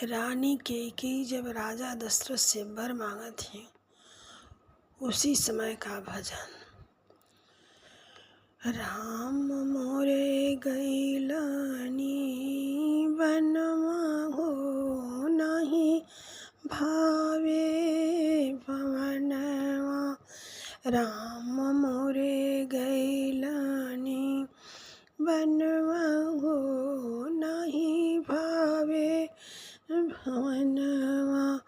रानी कैकेयी जब राजा दशरथ से वर मांगा थी, उसी समय का भजन। राम मोरे गइलनि वनमा हो नहीं भावे भवनवा। राम मोरे गइलनि वनमा हो नहीं भावे भवनवा।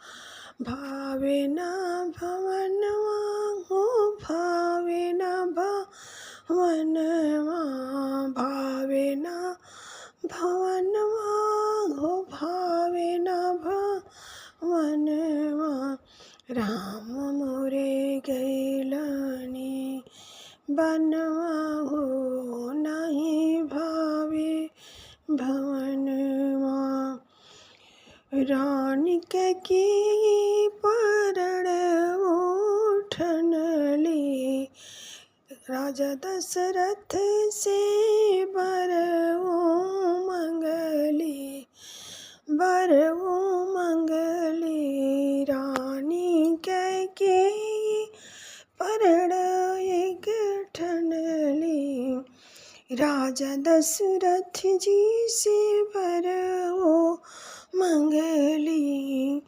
भावे ना भवनवा हो भावे ना भवनवा। भावे ना भवनवा हो भावे ना भवनवा। राम मोरे गइलनि वनमा हो नहीं भावे भवनवा। रानी कैकेयी परण उठनली, राजा दशरथ से वर मंगली। वर मंगली रानी कैकेयी परण एक ठनली। राजा दशरथ जी से वर मंगली।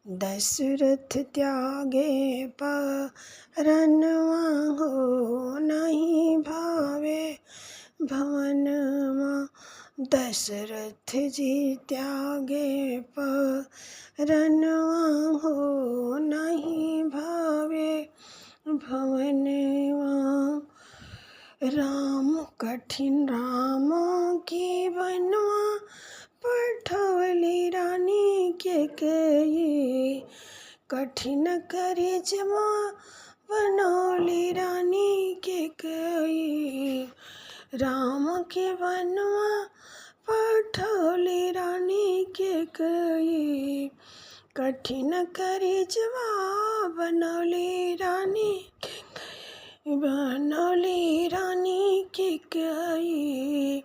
दशरथ त्यागे परनवा हो नहीं भावे भवनवा। दशरथ जी त्यागे परनवा हो नहीं भावे भवनवा। राम कठिन राम की बनवा पठवली रानी कैकेयी। कठिन करिश्मा बनौली रानी कैकेयी। राम के बनवा पठौली रानी कैकेयी। कठिन करिश्मा बनौली रानी कैकेयी। बनौली रानी कैकेयी।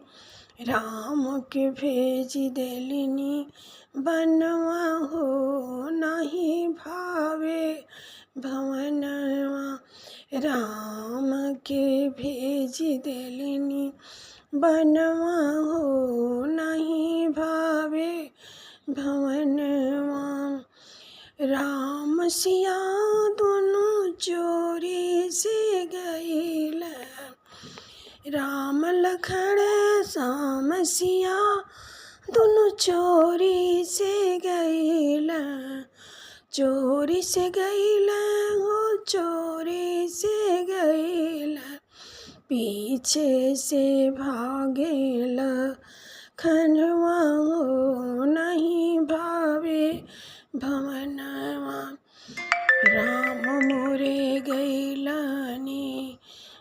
राम के भेज देलिनी बनवा हो नहीं भावे भवनवा। राम के भेज देलिनी बनवा हो नहीं भावे भवनवा। राम सिया दोनों चोरी से गइल। राम लखन श्याम सिया दोनों चोरी से गइल। चोरी से गइल हो चोरी से गइल। पीछे से भागेल खनवा हो नहीं भावे भवनवा। राम मोरे गइलनि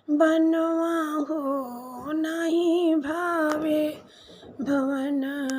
वनमा हो नहीं भावे भवनवा।